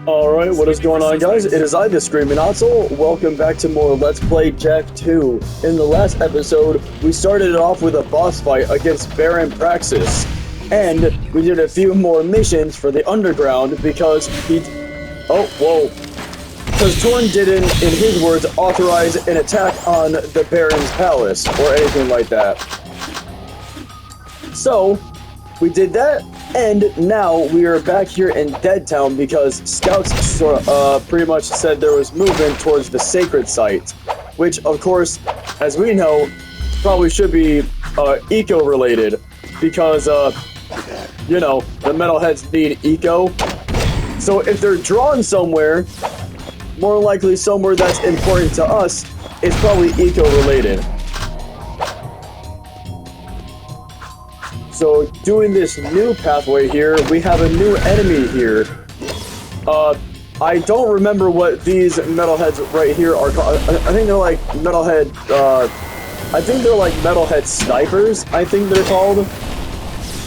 Alright, what is going on, guys? It is I, the Screaming Otzel. Welcome back to more Let's Play Jak 2. In the last episode, we started it off with a boss fight against Baron Praxis. And we did a few more missions for the Underground because he... Oh, whoa. Because Torn didn't, in his words, authorize an attack on the Baron's palace or anything like that. So, we did that. And now we are back here in Dead Town because scouts pretty much said there was movement towards the sacred site, which, of course, as we know, probably should be eco-related because, you know, the metalheads need eco. So if they're drawn somewhere, more likely somewhere that's important to us, it's probably eco-related. So, doing this new pathway here, we have a new enemy here. I don't remember what these metalheads right here are called. I think they're like metalhead, I think they're like metalhead snipers, I think they're called.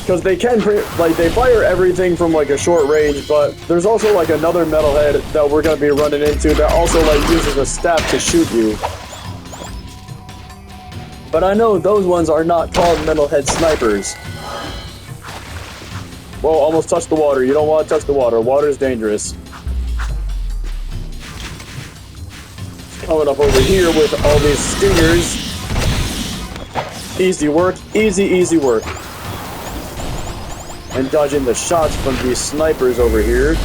Because they can, they fire everything from like a short range, but there's also like another metalhead that we're going to be running into that also like uses a staff to shoot you. But I know those ones are not called metalhead snipers. Whoa, almost touched the water. You don't want to touch the water. Water is dangerous. Coming up over here with all these stingers. Easy work. Easy work. And dodging the shots from these snipers over here.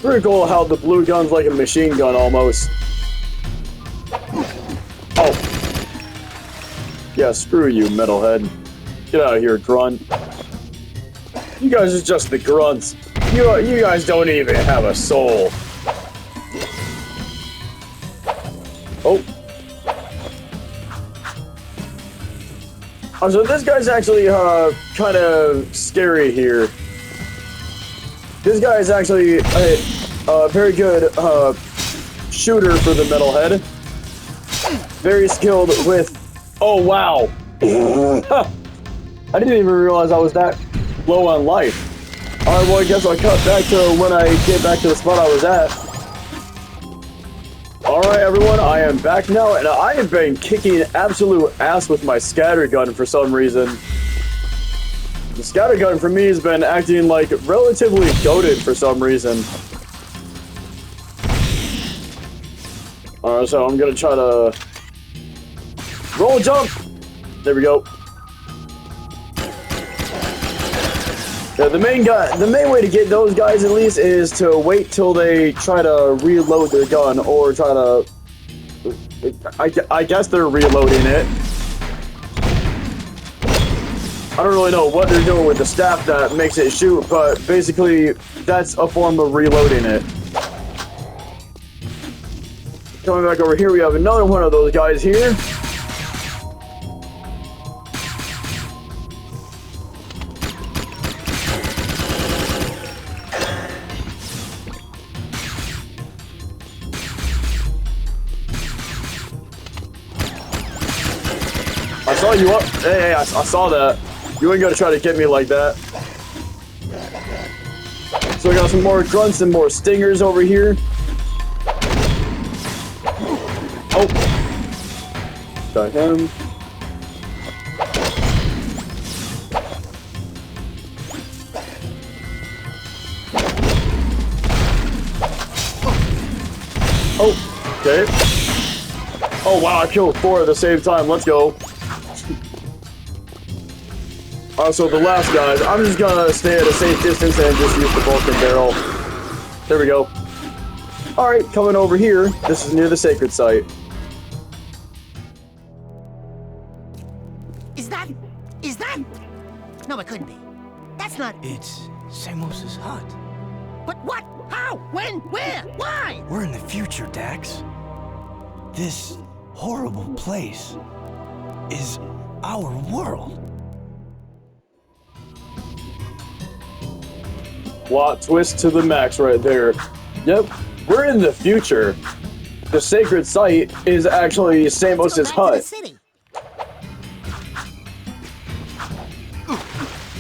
Pretty cool how the blue gun's like a machine gun almost. Oh. Yeah, screw you, metalhead. Get out of here, grunt. You guys are just the grunts. You guys don't even have a soul. Oh. Oh, so this guy's actually kind of scary here. This guy is actually a very good shooter for the metalhead. Very skilled with... Oh, wow. I didn't even realize I was that low on life. Alright, well, I guess I'll cut back to when I get back to the spot I was at. Alright, everyone, I am back now, and I have been kicking absolute ass with my scatter gun for some reason. The scatter gun for me has been acting like relatively goated for some reason. Alright, so I'm gonna try to roll jump. There we go. Yeah, the main way to get those guys at least is to wait till they try to reload their gun or try to. I guess they're reloading it. I don't really know what they're doing with the staff that makes it shoot, but basically, that's a form of reloading it. Coming back over here, we have another one of those guys here. I saw you up. Hey, I saw that. You ain't gonna try to get me like that. So we got some more grunts and more stingers over here. Oh. Got him. Oh, okay. Oh wow, I killed 4 at the same time. Let's go. So the last guys, I'm just gonna stay at a safe distance and just use the Vulcan barrel. There we go. Alright, coming over here. This is near the sacred site. Is that? No, it couldn't be. That's not... It's Samos's hut. But what? How? When? Where? Why? We're in the future, Dax. This horrible place is our world. Plot twist to the max right there. Yep, we're in the future. the sacred site is actually Samos's hut. City.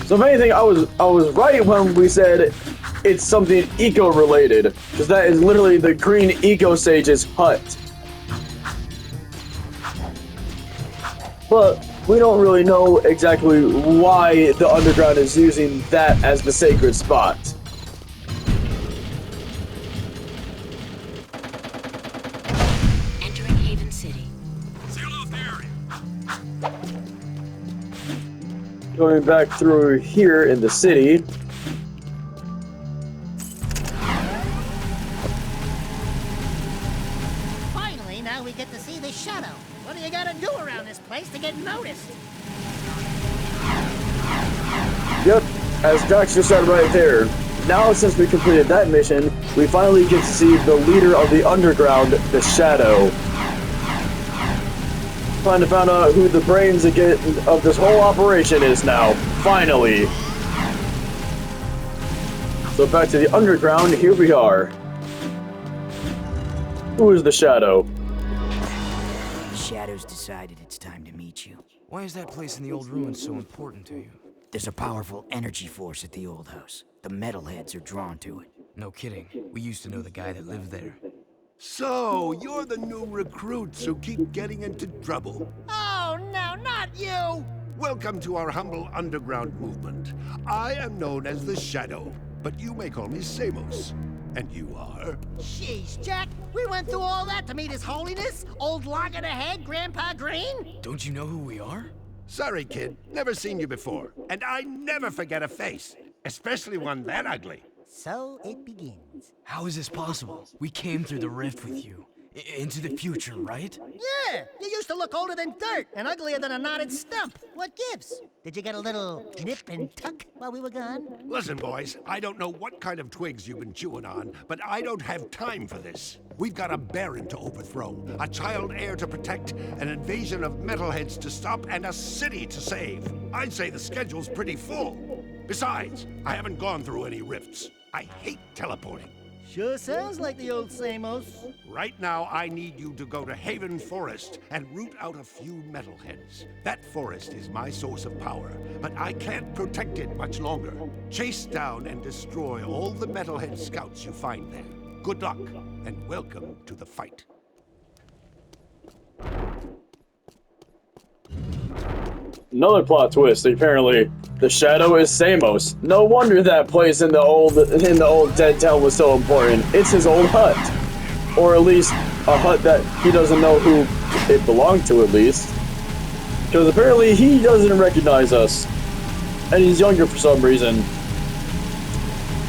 So if anything, I was right when we said it's something eco-related, because that is literally the green eco-sage's hut. But we don't really know exactly why the underground is using that as the sacred spot. Entering Haven City. Seal off the area. Going back through here in the city. Finally, now we get to see the shadow. What do you gotta do around this place to get noticed? Yep, as Jax just said right there. Now, since we completed that mission, we finally get to see the leader of the underground, the Shadow. Trying to find out who the brains again of this whole operation is now. Finally. So back to the underground, here we are. Who is the Shadow? The Shadow's decided it's time to meet you. Why is that place in the old ruins so important to you? There's a powerful energy force at the old house. The metalheads are drawn to it. No kidding. We used to know the guy that lived there. So, you're the new recruits who keep getting into trouble. Oh, no, not you! Welcome to our humble underground movement. I am known as the Shadow, but you may call me Samos. And you are? Jeez, Jack, we went through all that to meet His Holiness, old lock of the head, Grandpa Green? Don't you know who we are? Sorry, kid. Never seen you before. And I never forget a face, especially one that ugly. So it begins. How is this possible? We came through the rift with you. Into the future, right? Yeah, you used to look older than dirt and uglier than a knotted stump. What gives? Did you get a little nip and tuck while we were gone? Listen, boys, I don't know what kind of twigs you've been chewing on, but I don't have time for this. We've got a baron to overthrow, a child heir to protect, an invasion of metalheads to stop, and a city to save. I'd say the schedule's pretty full. Besides, I haven't gone through any rifts. I hate teleporting. Sure sounds like the old Samos. Right now, I need you to go to Haven Forest and root out a few metalheads. That forest is my source of power, but I can't protect it much longer. Chase down and destroy all the metalhead scouts you find there. Good luck, and welcome to the fight. Another plot twist, apparently. The Shadow is Samos. No wonder that place in the old dead town was so important. It's his old hut. Or at least a hut that he doesn't know who it belonged to, at least. Because apparently he doesn't recognize us. And he's younger for some reason.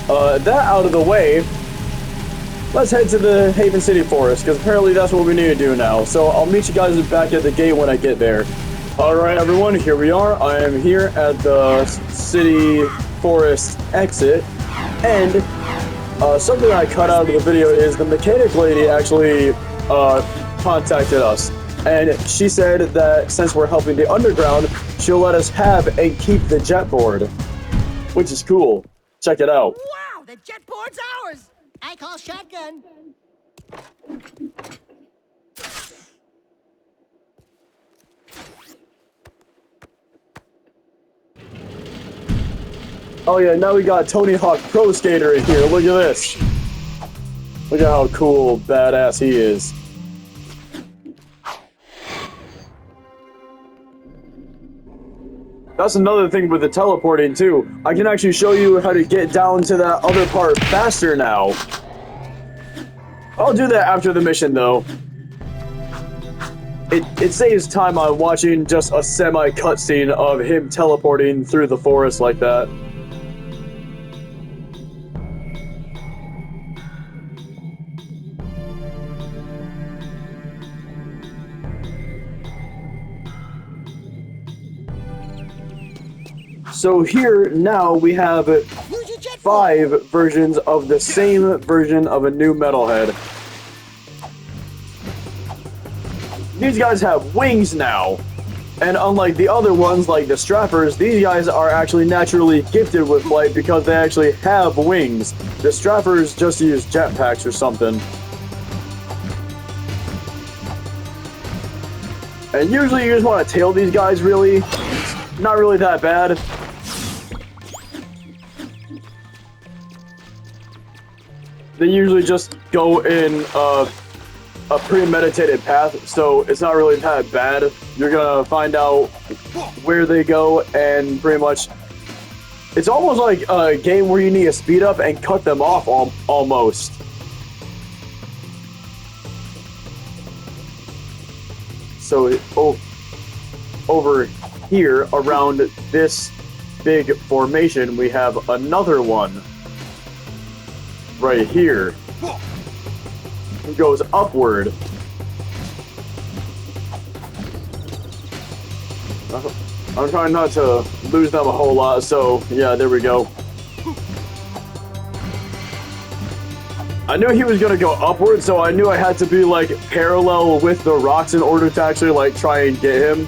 That out of the way, let's head to the Haven City Forest, because apparently that's what we need to do now. So I'll meet you guys back at the gate when I get there. Alright everyone, here we are. I am here at the City Forest exit, and something I cut out of the video is the mechanic lady actually contacted us, and she said that since we're helping the underground, she'll let us have and keep the jet board, which is cool. Check it out. Wow, the jet board's ours! I call shotgun. Oh yeah, now we got Tony Hawk Pro Skater in here. Look at this. Look at how cool, badass he is. That's another thing with the teleporting too. I can actually show you how to get down to that other part faster now. I'll do that after the mission though. It saves time on watching just a semi-cutscene of him teleporting through the forest like that. So here now we have 5 versions of the same version of a new metalhead. These guys have wings now. And unlike the other ones like the Strappers, these guys are actually naturally gifted with flight because they actually have wings. The Strappers just use jetpacks or something. And usually you just want to tail these guys, really. Not really that bad. They usually just go in a premeditated path, so it's not really that bad. You're gonna find out where they go, and pretty much it's almost like a game where you need to speed up and cut them off almost. So over here around this big formation, we have another one right here. It goes upward. I'm trying not to lose them a whole lot, so yeah, there we go. I knew he was gonna go upward, so I knew I had to be like parallel with the rocks in order to actually like try and get him.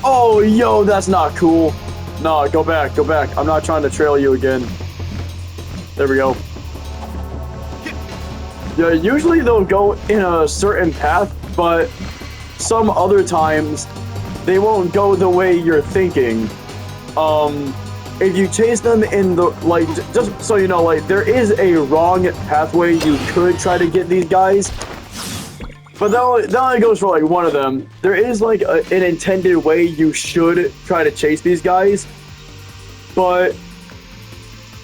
Oh, yo, that's not cool. Nah, go back, go back. I'm not trying to trail you again. There we go. Yeah, usually they'll go in a certain path, but some other times they won't go the way you're thinking. If you chase them in the, like, just so you know, like, there is a wrong pathway you could try to get these guys, but that only goes for, like, one of them. There is, like, an intended way you should try to chase these guys, but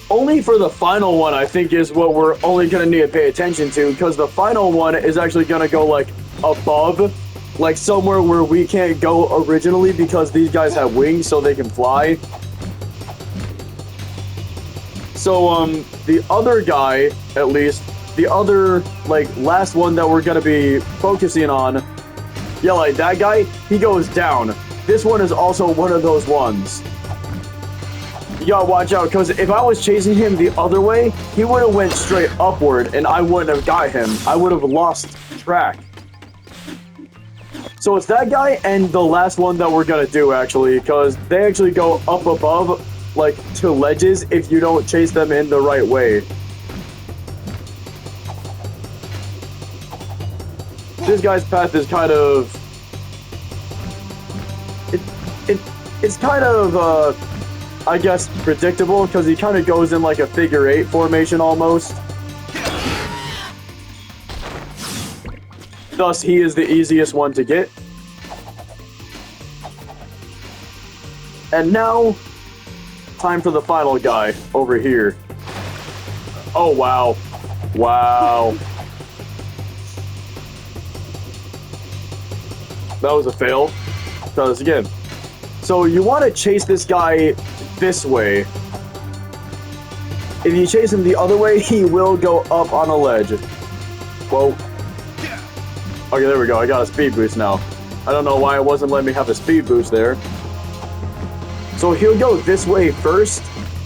only for the final one, I think, is what we're only going to need to pay attention to, because the final one is actually going to go, like, above, like, somewhere where we can't go originally, because these guys have wings, so they can fly. So, the other guy, at least, the other, like, last one that we're gonna be focusing on, yeah, like, that guy, he goes down. This one is also one of those ones. You gotta watch out, because if I was chasing him the other way, he would have went straight upward, and I wouldn't have got him. I would have lost track. So it's that guy and the last one that we're gonna do, actually, because they actually go up above, like, to ledges if you don't chase them in the right way. This guy's path is kind of... It's kind of, I guess, predictable, because he kind of goes in like a figure-8 formation almost. Thus, he is the easiest one to get. And now, time for the final guy over here. Oh, wow. Wow. That was a fail. Because, again, so you want to chase this guy this way. If you chase him the other way, he will go up on a ledge. Whoa. Okay, there we go. I got a speed boost now. I don't know why it wasn't letting me have a speed boost there. So he'll go this way first,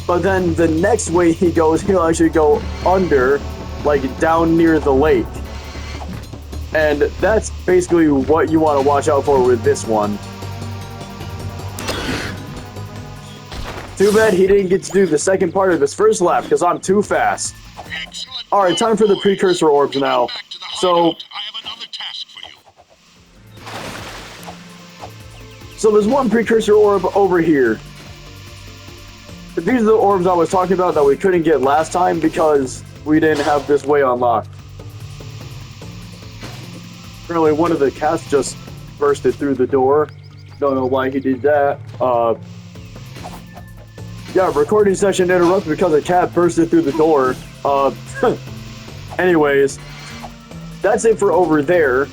but then the next way he goes, he'll actually go under, like down near the lake. And that's basically what you want to watch out for with this one. Too bad he didn't get to do the second part of his first lap, because I'm too fast. Alright, time for the precursor orbs now. So there's one precursor orb over here. These are the orbs I was talking about that we couldn't get last time because we didn't have this way unlocked. Apparently one of the cats just bursted through the door. Don't know why he did that. Yeah, recording session interrupted because a cat bursted through the door. Anyways, that's it for over there.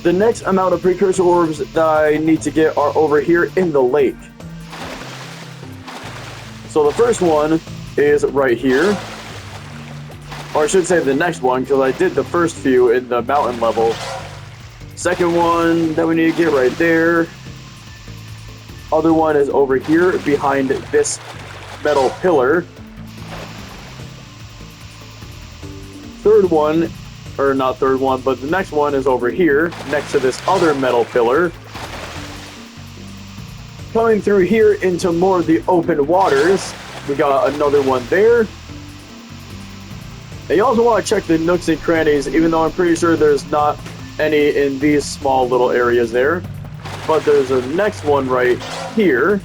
The next amount of precursor orbs that I need to get are over here in the lake. So the first one is right here. Or I should say the next one, because I did the first few in the mountain level. Second one that we need to get right there. Other one is over here behind this metal pillar. Third one, or not third one, but the next one is over here next to this other metal pillar. Coming through here into more of the open waters, we got another one there. And you also want to check the nooks and crannies, even though I'm pretty sure there's not any in these small little areas there. But there's a next one right here.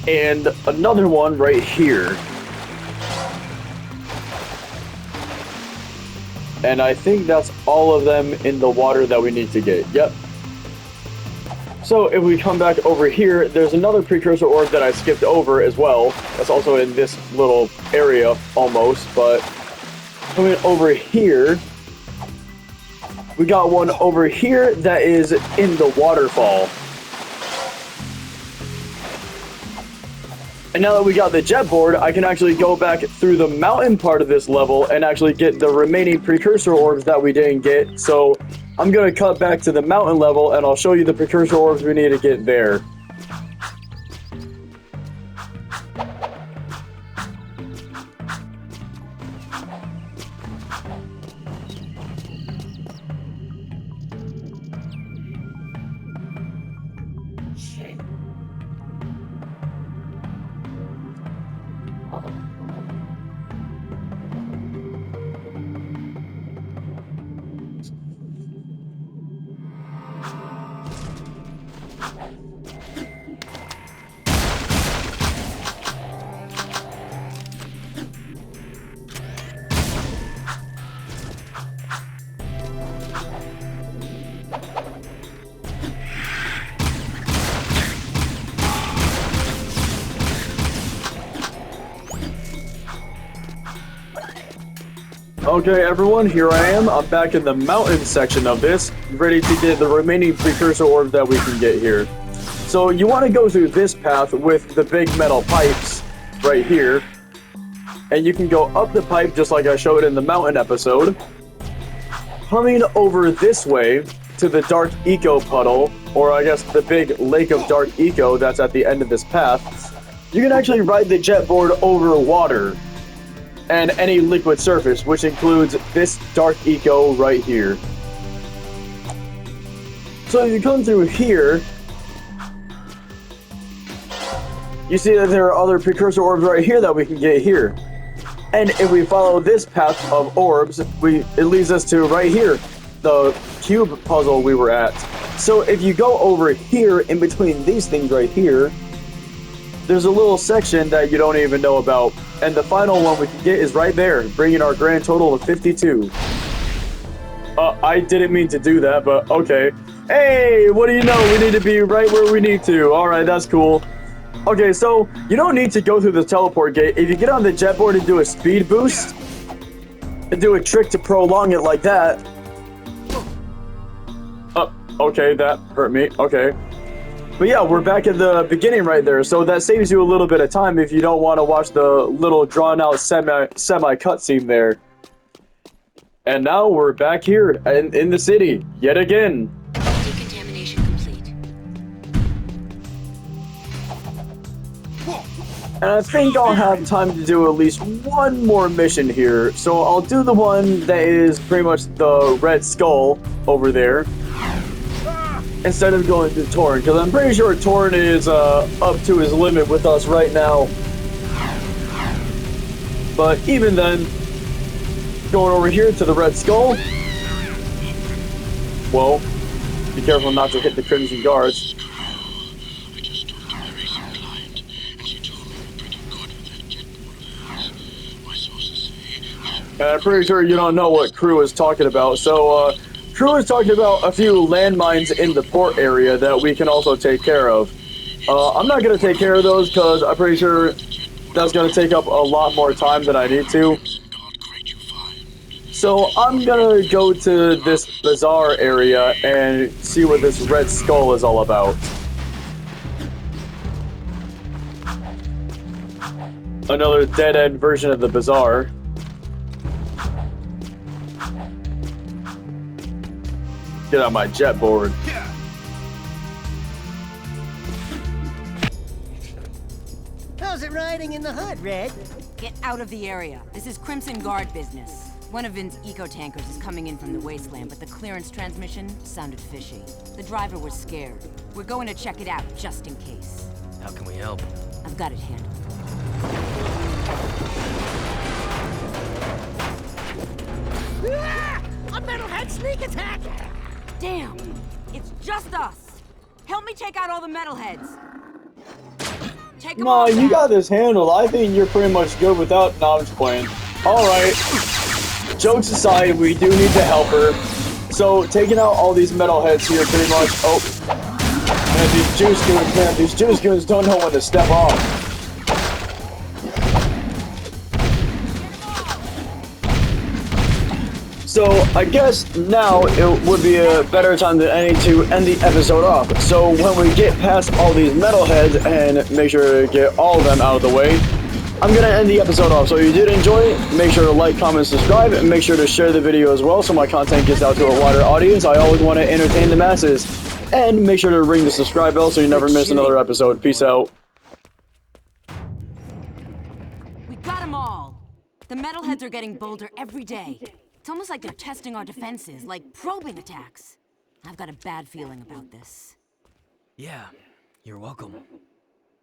And another one right here. And I think that's all of them in the water that we need to get. Yep. So if we come back over here, there's another precursor orb that I skipped over as well. That's also in this little area almost, but coming over here, we got one over here that is in the waterfall. And now that we got the jet board, I can actually go back through the mountain part of this level and actually get the remaining precursor orbs that we didn't get. So I'm going to cut back to the mountain level and I'll show you the precursor orbs we need to get there. Okay, everyone, here I am. I'm back in the mountain section of this, ready to get the remaining precursor orbs that we can get here. So you want to go through this path with the big metal pipes right here, and you can go up the pipe just like I showed in the mountain episode, coming over this way to the dark eco puddle, or I guess the big lake of dark eco that's at the end of this path. You can actually ride the jet board over water and any liquid surface, which includes this dark eco right here. So if you come through here, you see that there are other precursor orbs right here that we can get here. And if we follow this path of orbs, it leads us to right here, the cube puzzle we were at. So if you go over here, in between these things right here, there's a little section that you don't even know about. And the final one we can get is right there, bringing our grand total of 52. I didn't mean to do that, but okay. Hey, what do you know? We need to be right where we need to. Alright, that's cool. Okay, so you don't need to go through the teleport gate. If you get on the jet board and do a speed boost, and do a trick to prolong it like that. Okay, that hurt me. Okay. But yeah, we're back at the beginning right there, so that saves you a little bit of time if you don't want to watch the little drawn-out semi cutscene there. And now we're back here in the city, yet again. Decontamination complete. And I think I'll have time to do at least one more mission here, so I'll do the one that is pretty much the Red Skull over there, instead of going to Torn, because I'm pretty sure Torn is up to his limit with us right now. But even then, going over here to the Red Skull. Whoa. Be careful not to hit the Crimson Guards. I just talked to my racing client, and she told me we're pretty good with that jet board of hers. My sources say... And I'm pretty sure you don't know what Crew is talking about, so, Crew is talking about a few landmines in the port area that we can also take care of. I'm not going to take care of those because I'm pretty sure that's going to take up a lot more time than I need to. So I'm going to go to this bazaar area and see what this Red Skull is all about. Another dead-end version of the bazaar. Get on my jet board. How's it riding in the hood, Red? Get out of the area. This is Crimson Guard business. One of Vin's eco-tankers is coming in from the wasteland, but the clearance transmission sounded fishy. The driver was scared. We're going to check it out, just in case. How can we help? I've got it handled. Ah! A metalhead sneak attack! Damn! It's just us! Help me take out all the metalheads! Take them No, all you down. got this handled. I think you're pretty much good without Knobs playing. Alright. Jokes aside, we do need to help her. So, taking out all these metalheads here pretty much... Oh. Man, these juice goons don't know when to step off. So, I guess now it would be a better time than any to end the episode off. So, when we get past all these metalheads and make sure to get all of them out of the way, I'm gonna end the episode off. So, if you did enjoy it, make sure to like, comment, subscribe, and make sure to share the video as well so my content gets out to a wider audience. I always want to entertain the masses. And make sure to ring the subscribe bell so you never miss another episode. Peace out. We got them all! The metalheads are getting bolder every day. It's almost like they're testing our defenses, like probing attacks. I've got a bad feeling about this. Yeah, you're welcome.